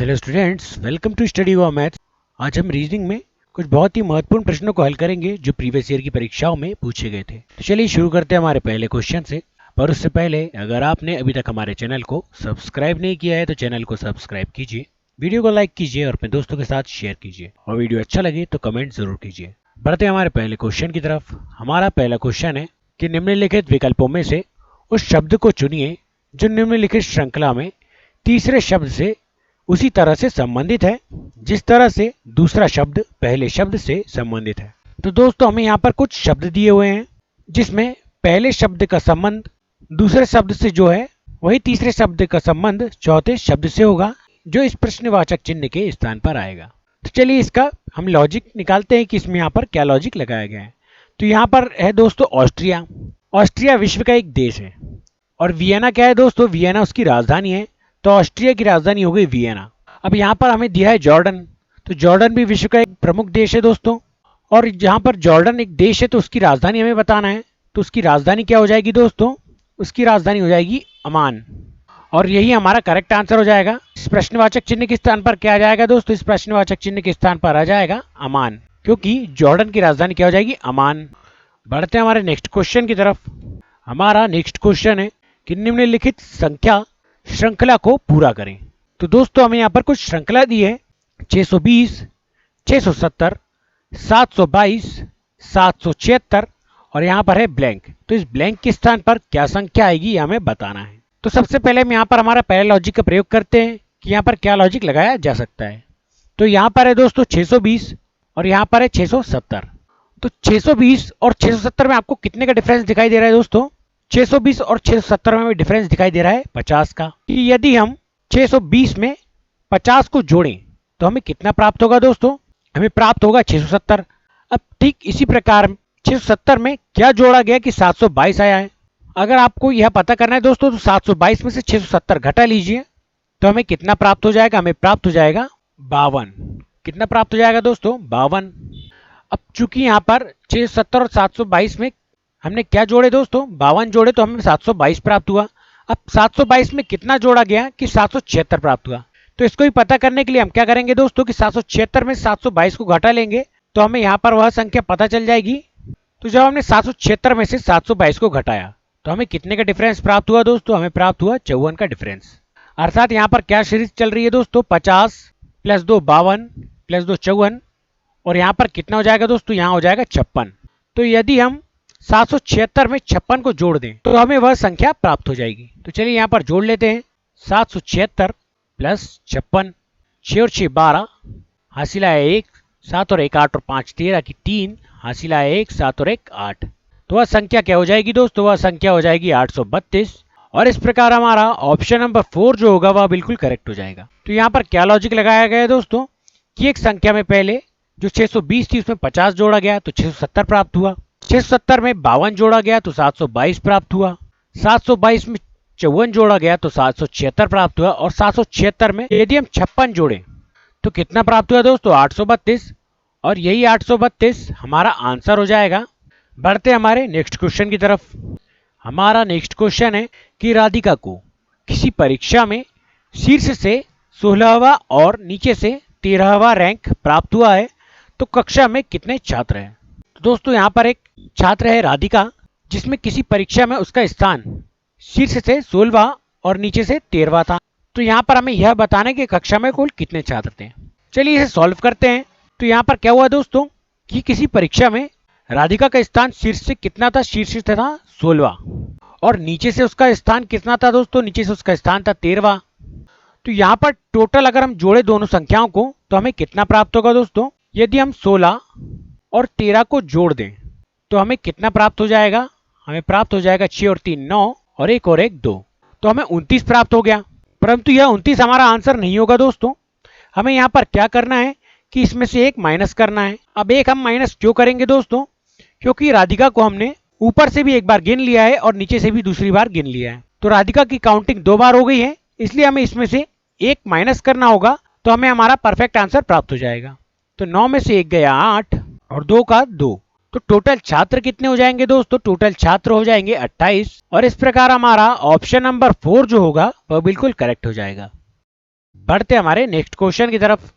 Hello students, welcome to study Goa maths. आज हम reasoning में कुछ बहुत ही महत्वपूर्ण प्रश्नों को हल करेंगे जो प्रीवियस ईयर की परीक्षाओं में पूछे गए थे। तो चलिए शुरू करते हैं हमारे पहले क्वेश्चन से। पर उससे पहले अगर आपने अभी तक हमारे चैनल को सब्सक्राइब नहीं किया है तो चैनल को सब्सक्राइब कीजिए, वीडियो को लाइक कीजिए और अपने दोस्तों के साथ शेयर कीजिए, और वीडियो अच्छा लगे तो कमेंट जरूर कीजिए। बढ़ते हैं हमारे पहले क्वेश्चन की तरफ। हमारा पहला क्वेश्चन है कि निम्नलिखित विकल्पों में से उस शब्द को चुनिए जो निम्नलिखित श्रृंखला में तीसरे शब्द से उसी तरह से संबंधित है जिस तरह से दूसरा शब्द पहले शब्द से संबंधित है। तो दोस्तों हमें यहाँ पर कुछ शब्द दिए हुए हैं जिसमें पहले शब्द का संबंध दूसरे शब्द से जो है वही तीसरे शब्द का संबंध चौथे शब्द से होगा जो इस प्रश्नवाचक चिन्ह के स्थान पर आएगा। तो चलिए इसका हम लॉजिक निकालते हैं कि इसमें यहाँ पर क्या लॉजिक लगाया गया है। तो यहाँ पर है दोस्तों ऑस्ट्रिया। ऑस्ट्रिया विश्व का एक देश है और वियना क्या है दोस्तों, वियना उसकी राजधानी है। तो ऑस्ट्रिया की राजधानी हो गई वियना। अब यहाँ पर हमें दिया है जॉर्डन। तो जॉर्डन भी विश्व का एक प्रमुख देश है दोस्तों, और जहाँ पर जॉर्डन एक देश है तो उसकी राजधानी हमें बताना है। तो उसकी राजधानी क्या हो जाएगी दोस्तों, उसकी राजधानी हो जाएगी अमान, और यही हमारा करेक्ट आंसर हो जाएगा। इस प्रश्नवाचक चिन्ह के स्थान पर क्या आ जाएगा दोस्तों, इस प्रश्नवाचक चिन्ह के स्थान पर आ जाएगा अमान, क्योंकि जॉर्डन की राजधानी क्या हो जाएगी, अमान। बढ़ते हैं हमारे नेक्स्ट क्वेश्चन की तरफ। हमारा नेक्स्ट क्वेश्चन है कि निम्नलिखित संख्या श्रृंखला को पूरा करें। तो दोस्तों हमें यहाँ पर कुछ श्रृंखला दी है 620, 670, 722, 776 और यहाँ पर है ब्लैंक। तो इस ब्लैंक के स्थान पर क्या संख्या आएगी यह हमें बताना है। तो सबसे पहले हम यहाँ पर हमारा पहले लॉजिक का प्रयोग करते हैं कि यहाँ पर क्या लॉजिक लगाया जा सकता है। तो यहाँ पर है दोस्तों 620 और यहाँ पर है 670। तो 620 और 670 में आपको कितने का डिफरेंस दिखाई दे रहा है दोस्तों, 620 और 670 में डिफरेंस दिखाई दे रहा है 50 का। कि यदि हम 620 में 50 को जोड़ें तो हमें कितना प्राप्त होगा दोस्तों, हमें प्राप्त होगा 670। अब ठीक इसी प्रकार 670 में क्या जोड़ा गया कि 722 आया है। अगर आपको यह पता करना है दोस्तों तो 722 में से 670 घटा लीजिए तो हमें कितना प्राप्त हो जाएगा, हमें प्राप्त हो जाएगा 52। कितना प्राप्त हो जाएगा दोस्तों, 52। अब चूंकि यहाँ पर 670 और 722 में हमने क्या जोड़े दोस्तों, 52 जोड़े तो हमें 722 प्राप्त हुआ। अब 722 में कितना जोड़ा गया कि 776 प्राप्त हुआ। तो इसको भी पता करने के लिए हम क्या करेंगे दोस्तों कि 776 में 722 को घटा लेंगे तो हमें यहाँ पर वह संख्या पता चल जाएगी। तो जब हमने 776 में से 722 को घटाया तो हमें कितने का डिफरेंस प्राप्त हुआ दोस्तों, हमें प्राप्त हुआ 54 का डिफरेंस। अर्थात यहाँ पर क्या सीरीज चल रही है दोस्तों, 50 + 2 52 + 2 54, और यहाँ पर कितना हो जाएगा दोस्तों, यहाँ हो जाएगा 56। तो यदि हम 776 में 56 को जोड़ दें तो हमें वह संख्या प्राप्त हो जाएगी। तो चलिए यहाँ पर जोड़ लेते हैं, 776 + 56, 6 और 6 12, हासिल आया 1, 7 और 1 8 और 5 13 की 3, हासिल आया 1, 7 और 1 8। तो वह संख्या क्या हो जाएगी दोस्तों, वह संख्या हो जाएगी 832। और इस प्रकार हमारा ऑप्शन नंबर 4 जो होगा वह बिल्कुल करेक्ट हो जाएगा। तो यहाँ पर क्या लॉजिक लगाया गया है दोस्तों कि एक संख्या में पहले जो 620 थी उसमें 50 जोड़ा गया तो 670 प्राप्त हुआ, 670 में 52 जोड़ा गया तो 722 प्राप्त हुआ, 722 में 54 जोड़ा गया तो 776 प्राप्त हुआ, और 776 में यदि हम 56 जोड़ें तो कितना प्राप्त हुआ दोस्तों, 832, और यही 832 हमारा आंसर हो जाएगा। बढ़ते हमारे नेक्स्ट क्वेश्चन की तरफ। हमारा नेक्स्ट क्वेश्चन है कि राधिका को किसी परीक्षा में शीर्ष से 16वां और नीचे से 13वां रैंक प्राप्त हुआ है, तो कक्षा में कितने छात्र हैं। तो दोस्तों यहाँ पर एक छात्र है राधिका जिसमें किसी परीक्षा में उसका स्थान शीर्ष से 16वां और नीचे से 13वां था। तो यहाँ पर हमें यह बताना है कि कक्षा में कुल कितने छात्र थे। चलिए इसे सॉल्व करते हैं। तो यहाँ पर क्या हुआ दोस्तों कि किसी परीक्षा में राधिका का स्थान शीर्ष से कितना था, शीर्ष से था 16वां, और नीचे से उसका स्थान कितना था दोस्तों, नीचे से उसका स्थान था 13वां। तो यहाँ पर टोटल अगर हम जोड़े दोनों संख्याओं को तो हमें कितना प्राप्त होगा दोस्तों, यदि हम 16 और 13 को जोड़ दें तो हमें कितना प्राप्त हो जाएगा, हमें प्राप्त हो जाएगा 6 और 3 9 और 1 और 1 2, तो हमें 29 प्राप्त हो गया। परंतु यह 29 हमारा आंसर नहीं होगा दोस्तों। हमें यहाँ पर क्या करना है कि इसमें से एक माइनस करना है। अब एक हम माइनस क्यों करेंगे दोस्तों, क्योंकि राधिका को हमने ऊपर से भी एक बार गिन लिया है और नीचे से भी दूसरी बार गिन लिया है। तो राधिका की काउंटिंग 2 बार हो गई है, इसलिए हमें इसमें से एक माइनस करना होगा तो हमें हमारा परफेक्ट आंसर प्राप्त हो जाएगा। तो 9 में से 1 गया 8 और 2 का 2, तो टोटल छात्र कितने हो जाएंगे दोस्तों, टोटल छात्र हो जाएंगे 28। और इस प्रकार हमारा ऑप्शन नंबर 4 जो होगा वह बिल्कुल करेक्ट हो जाएगा। बढ़ते हमारे नेक्स्ट क्वेश्चन की तरफ।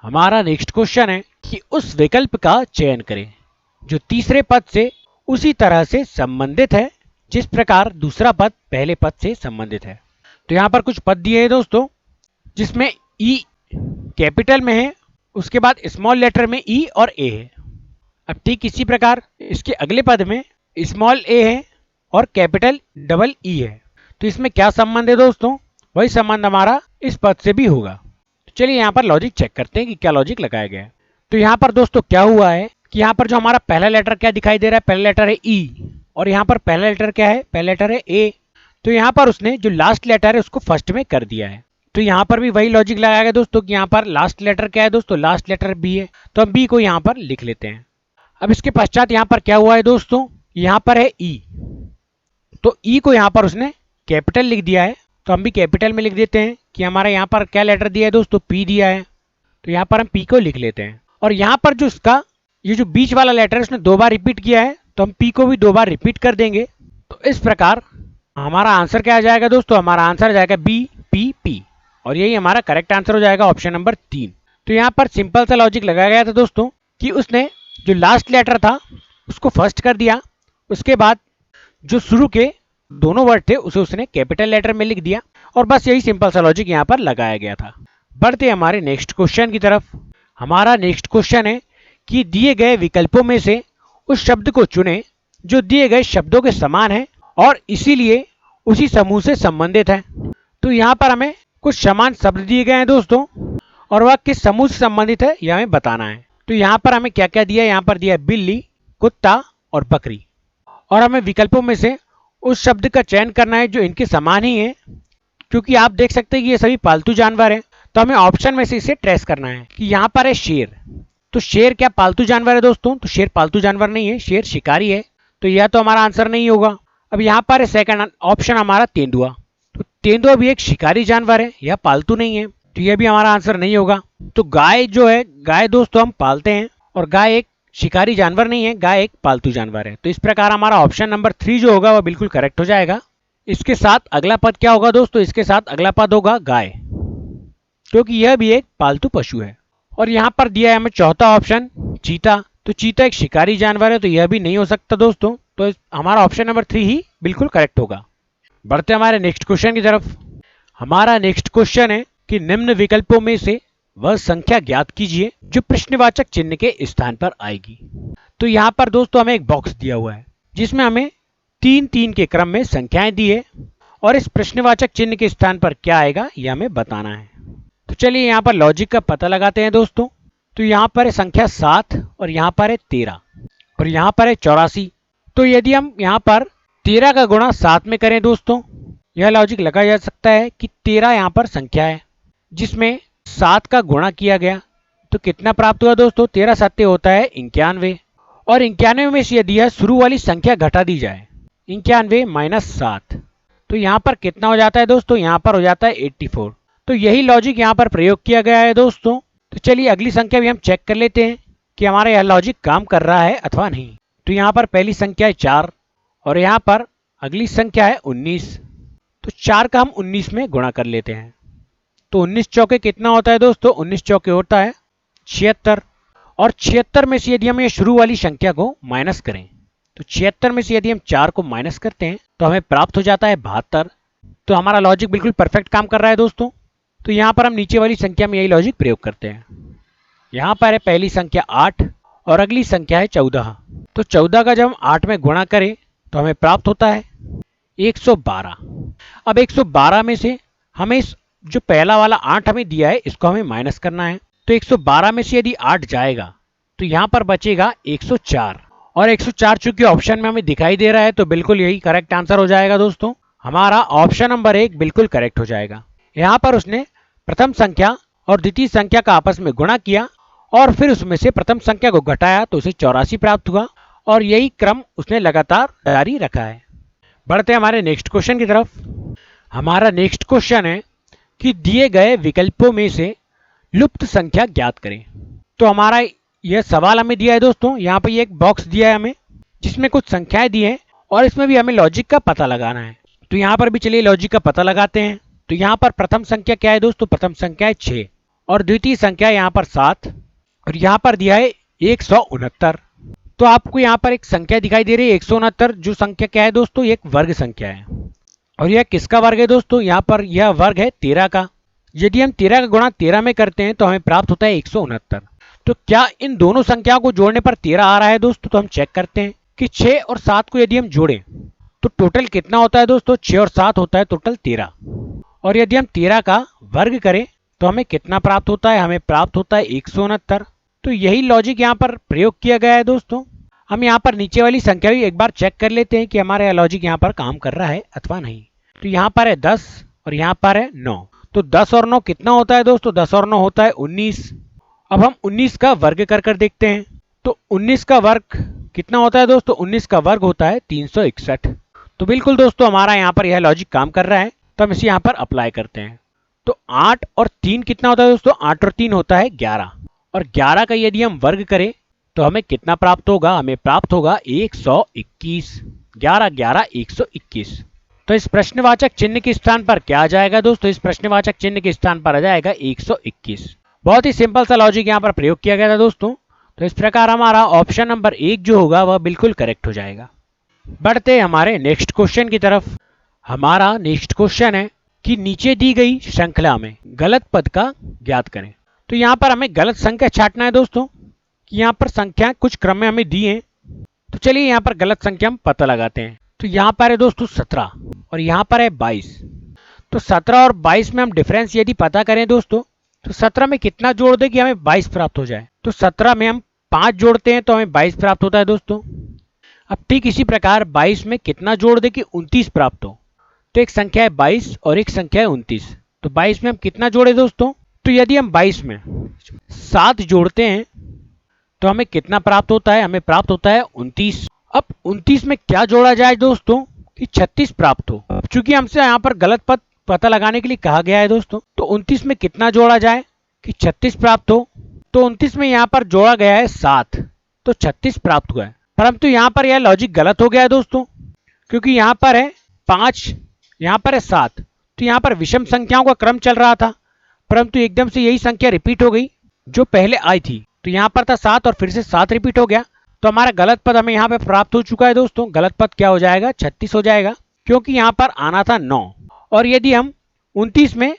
हमारा नेक्स्ट क्वेश्चन है कि उस विकल्प का चयन करें जो तीसरे पद से उसी तरह से संबंधित है जिस प्रकार दूसरा पद पहले पद से संबंधित है। तो यहाँ पर कुछ पद दिए हैं दोस्तों, जिसमें ई कैपिटल में है, उसके बाद स्मॉल लेटर में ई और ए है। अब ठीक इसी प्रकार इसके अगले पद में स्मॉल ए है और कैपिटल डबल ई है। तो इसमें क्या संबंध है दोस्तों? वही संबंध हमारा इस पद से भी होगा। चलिए यहाँ पर लॉजिक चेक करते हैं कि क्या लॉजिक लगाया गया है। तो यहाँ पर दोस्तों क्या हुआ है कि यहाँ पर जो हमारा पहला लेटर क्या दिखाई दे रहा है, पहला लेटर है ई और यहाँ पर पहला लेटर क्या है, पहला लेटर है ए। तो यहाँ पर उसने जो लास्ट लेटर है उसको फर्स्ट में कर दिया है। तो यहाँ पर भी वही लॉजिक लगाया गया दोस्तों कि यहाँ पर लास्ट लेटर क्या है दोस्तों, लास्ट लेटर बी है, तो हम बी को यहाँ पर लिख लेते हैं। अब इसके पश्चात यहाँ पर क्या हुआ है दोस्तों, यहाँ पर है ई, तो ई को यहाँ पर उसने कैपिटल लिख दिया है, तो हम भी कैपिटल में लिख देते हैं कि हमारा यहाँ पर क्या लेटर दिया है दोस्तों, पी दिया है, तो यहाँ पर हम पी को लिख लेते हैं। और यहाँ पर जो इसका ये जो बीच वाला लेटर है उसने 2 बार रिपीट किया है, तो हम पी को भी 2 बार रिपीट कर देंगे। तो इस प्रकार हमारा आंसर क्या आ जाएगा दोस्तों, हमारा आंसर आ जाएगा बी पी पी, और यही हमारा करेक्ट आंसर हो जाएगा ऑप्शन नंबर 3। तो यहाँ पर सिंपल सा लॉजिक लगाया गया था दोस्तों कि उसने जो लास्ट लेटर था उसको फर्स्ट कर दिया, उसके बाद जो शुरू के दोनों वर्ड थे उसे उसने कैपिटल लेटर में लिख दिया, और बस यही सिंपल सा लॉजिक यहाँ पर लगाया गया था। बढ़ते हमारे नेक्स्ट क्वेश्चन की तरफ। हमारा नेक्स्ट क्वेश्चन है कि दिए गए विकल्पों में से उस शब्द को चुनें जो दिए गए शब्दों के समान है और इसीलिए उसी समूह से संबंधित है। तो यहाँ पर हमें कुछ समान शब्द दिए गए हैं दोस्तों, और वह किस समूह से संबंधित है यह हमें बताना है। तो यहाँ पर हमें क्या क्या दिया है, यहाँ पर दिया है बिल्ली, कुत्ता और बकरी, और हमें विकल्पों में से उस शब्द का चयन करना है जो इनके समान ही है। क्योंकि आप देख सकते हैं कि ये सभी पालतू जानवर हैं, तो हमें ऑप्शन में से इसे ट्रेस करना है कि यहाँ पर है शेर, तो शेर क्या पालतू जानवर है दोस्तों? तो शेर पालतू जानवर नहीं है, शेर शिकारी है, तो यह तो हमारा आंसर नहीं होगा। अब यहाँ पर है सेकंड ऑप्शन हमारा तेंदुआ, तो तेंदुआ भी एक शिकारी जानवर है, यह पालतू नहीं है, तो यह भी हमारा आंसर नहीं होगा। तो गाय जो है, गाय दोस्तों हम पालते हैं और गाय एक शिकारी जानवर नहीं है, गाय एक पालतू जानवर है। तो इस प्रकार हमारा ऑप्शन नंबर 3 जो होगा वह बिल्कुल करेक्ट हो जाएगा। इसके साथ अगला पद क्या होगा दोस्तों, इसके साथ अगला पद होगा गाय, क्योंकि यह भी एक पालतू पशु है। और यहाँ पर दिया है हमें चौथा ऑप्शन चीता, तो चीता एक शिकारी जानवर है, तो यह भी नहीं हो सकता दोस्तों, तो हमारा ऑप्शन नंबर 3 ही बिल्कुल करेक्ट होगा। बढ़ते हमारे नेक्स्ट क्वेश्चन की तरफ। हमारा नेक्स्ट क्वेश्चन है कि निम्न विकल्पों में से वह संख्या ज्ञात कीजिए जो प्रश्नवाचक चिन्ह के स्थान पर आएगी। तो यहाँ पर दोस्तों हमें एक बॉक्स दिया हुआ है जिसमें हमें 3-3 के क्रम में संख्याएं दी है, और इस प्रश्नवाचक चिन्ह के स्थान पर क्या आएगा यह हमें बताना है। तो चलिए यहाँ पर लॉजिक का पता लगाते हैं दोस्तों। तो यहाँ पर है संख्या 7 और यहाँ पर है 13 और यहाँ पर है 84। तो यदि हम यहाँ पर 13 का गुणा 7 में करें दोस्तों, यह लॉजिक लगाया जा सकता है कि 13 यहाँ पर संख्या है जिसमें 7 का गुणा किया गया, तो कितना प्राप्त हुआ दोस्तों, 13 7 होता है 91, और 91 में से यदि यह शुरू वाली संख्या घटा दी जाए 91 माइनस 7, तो यहाँ पर कितना हो जाता है दोस्तों, यहाँ पर हो जाता है 84। तो यही लॉजिक यहाँ पर प्रयोग किया गया है दोस्तों। तो चलिए अगली संख्या भी हम चेक कर लेते हैं कि हमारा यह लॉजिक काम कर रहा है अथवा नहीं। तो यहाँ पर पहली संख्या है 4 और यहाँ पर अगली संख्या है 19, तो 4 का हम 19 में गुणा कर लेते हैं। तो 19 चौके कितना होता है दोस्तों, 19 चौके होता है 76, और 76 में से यदि हम ये शुरू वाली संख्या को माइनस करें, तो 76 में से यदि हम 4 को माइनस करते हैं तो हमें प्राप्त हो जाता है 72। तो हमारा लॉजिक बिल्कुल परफेक्ट काम कर रहा है दोस्तों। तो यहाँ पर हम नीचे वाली संख्या में यही लॉजिक प्रयोग करते हैं। यहाँ पर है पहली संख्या 8 और अगली संख्या है 14, तो 14 का जब हम 8 में गुणा करें तो हमें प्राप्त होता है 112। अब 112 में से हमें जो पहला वाला 8 हमें दिया है इसको हमें माइनस करना है। तो 112 में से यदि 8 जाएगा तो यहाँ पर बचेगा 104, और 104 चूंकि ऑप्शन में हमें दिखाई दे रहा है तो बिल्कुल यही करेक्ट आंसर हो जाएगा दोस्तों। हमारा ऑप्शन नंबर 1 बिल्कुल करेक्ट हो जाएगा। यहाँ पर उसने प्रथम संख्या और द्वितीय संख्या का आपस में गुणा किया और फिर उसमें से प्रथम संख्या को घटाया तो उसे 84 प्राप्त हुआ, और यही क्रम उसने लगातार जारी रखा है। बढ़ते हमारे नेक्स्ट क्वेश्चन की तरफ। हमारा नेक्स्ट क्वेश्चन है कि दिए गए विकल्पों में से लुप्त संख्या ज्ञात करें। तो हमारा यह सवाल हमें दिया है दोस्तों, यहाँ पर एक बॉक्स दिया है हमें जिसमें कुछ संख्याएं दी हैं और इसमें भी हमें लॉजिक का पता लगाना है। तो यहाँ पर भी चलिए लॉजिक का पता लगाते हैं। तो यहाँ पर प्रथम संख्या क्या है दोस्तों? प्रथम संख्या है 6 और द्वितीय संख्या यहाँ पर 7 और यहाँ पर दिया है 169। तो आपको यहाँ पर एक संख्या दिखाई दे रही है 169, जो संख्या क्या है दोस्तों? एक वर्ग संख्या है। और यह किसका वर्ग है दोस्तों? यहाँ पर यह वर्ग है 13 का। यदि हम 13 का गुणा 13 में करते हैं तो हमें प्राप्त होता है 169। तो क्या इन दोनों संख्याओं को जोड़ने पर 13 आ रहा है दोस्तों? तो हम चेक करते हैं कि 6 और 7 को यदि हम जोड़ें तो टोटल कितना होता है दोस्तों? 6 और 7 होता है टोटल 13। और यदि हम 13 का वर्ग करें तो हमें कितना प्राप्त होता है? हमें प्राप्त होता है 169। तो यही लॉजिक यहाँ पर प्रयोग किया गया है दोस्तों। हम यहाँ पर नीचे वाली संख्या भी एक बार चेक कर लेते हैं कि हमारा लॉजिक यहाँ पर काम कर रहा है अथवा नहीं। तो यहाँ पर है 10 और यहाँ पर है 9। तो 10 और 9 कितना होता है दोस्तों? 10 और 9 होता है 19। अब हम 19 का वर्ग कर देखते हैं। तो 19 का वर्ग कितना होता है दोस्तों? 19 का वर्ग होता है 361। तो बिल्कुल दोस्तों हमारा यहाँ पर यह लॉजिक काम कर रहा है, तो हम इसे यहाँ पर अप्लाई करते हैं। तो 8 और 3 कितना होता है दोस्तों? 8 और 3 होता है 11 और 11 का यदि हम वर्ग करें तो हमें कितना प्राप्त होगा? हमें प्राप्त होगा 121। 11 11 121। तो इस प्रश्नवाचक चिन्ह के स्थान पर क्या आ जाएगा दोस्तों? इस प्रश्नवाचक चिन्ह के स्थान पर आ जाएगा 121। बहुत ही सिंपल सा लॉजिक यहाँ पर प्रयोग किया गया था दोस्तों। तो इस प्रकार हमारा ऑप्शन नंबर 1 जो होगा वह बिल्कुल करेक्ट हो जाएगा। बढ़ते हमारे नेक्स्ट क्वेश्चन की तरफ। हमारा नेक्स्ट क्वेश्चन है कि नीचे दी गई श्रृंखला में गलत पद का ज्ञात करें। तो यहाँ पर हमें गलत संख्या छांटना है दोस्तों कि यहाँ पर संख्या कुछ क्रम में हमें दी है। तो चलिए यहाँ पर गलत संख्या हम पता लगाते हैं। तो यहाँ पर है दोस्तों 17 और यहाँ पर है 22। तो 17 और 22 में हम डिफरेंस यदि पता करें दोस्तों तो 17 में कितना जोड़ दें कि हमें 22 प्राप्त हो जाए? तो 17 में हम 5 जोड़ते हैं तो हमें 22 प्राप्त होता है दोस्तों। अब ठीक इसी प्रकार 22 में कितना जोड़ दें कि 29 प्राप्त हो? तो एक संख्या है 22 और एक संख्या है 29। तो 22 में हम कितना जोड़े दोस्तों? तो यदि हम 22 में 7 जोड़ते हैं तो हमें कितना प्राप्त होता है? हमें प्राप्त होता है 29। अब 29 में क्या जोड़ा जाए दोस्तों कि 36 प्राप्त हो? चूंकि हमसे यहाँ पर गलत पद पता लगाने के लिए कहा गया है दोस्तों, तो 29 में कितना जोड़ा जाए कि 36 प्राप्त हो? तो 29 में यहाँ पर जोड़ा गया है 7, तो 36 प्राप्त हुआ है। परंतु यहाँ पर यह लॉजिक गलत हो गया है दोस्तों, क्योंकि यहाँ पर है 5, यहाँ पर है 7। तो यहाँ पर विषम संख्याओं का क्रम चल रहा था, परंतु एकदम से यही संख्या रिपीट हो गई जो पहले आई थी। तो यहाँ पर था 7 और फिर से 7 रिपीट हो गया। तो हमारा गलत पद हमें यहाँ पे प्राप्त हो चुका है दोस्तों। गलत पद क्या हो जाएगा? 36 हो जाएगा, क्योंकि यहाँ पर आना था 9। और यदि हम 29 में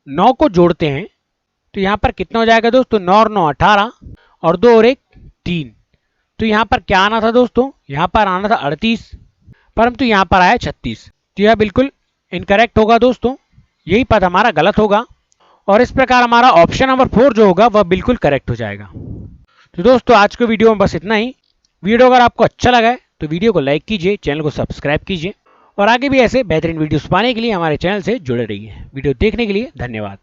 9 को जोड़ते हैं तो यहाँ पर कितना हो जाएगा दोस्तों? 9 और 9 18 और 2 और 1 3। तो यहाँ पर क्या आना था दोस्तों? यहाँ पर आना था 38, परंतु यहाँ पर आया 36। तो यह बिल्कुल इनकरेक्ट होगा दोस्तों, यही पद हमारा गलत होगा। और इस प्रकार हमारा ऑप्शन नंबर 4 जो होगा वह बिल्कुल करेक्ट हो जाएगा। तो दोस्तों आज के वीडियो में बस इतना ही। वीडियो अगर आपको अच्छा लगा है तो वीडियो को लाइक कीजिए, चैनल को सब्सक्राइब कीजिए और आगे भी ऐसे बेहतरीन वीडियोस पाने के लिए हमारे चैनल से जुड़े रहिए। वीडियो देखने के लिए धन्यवाद।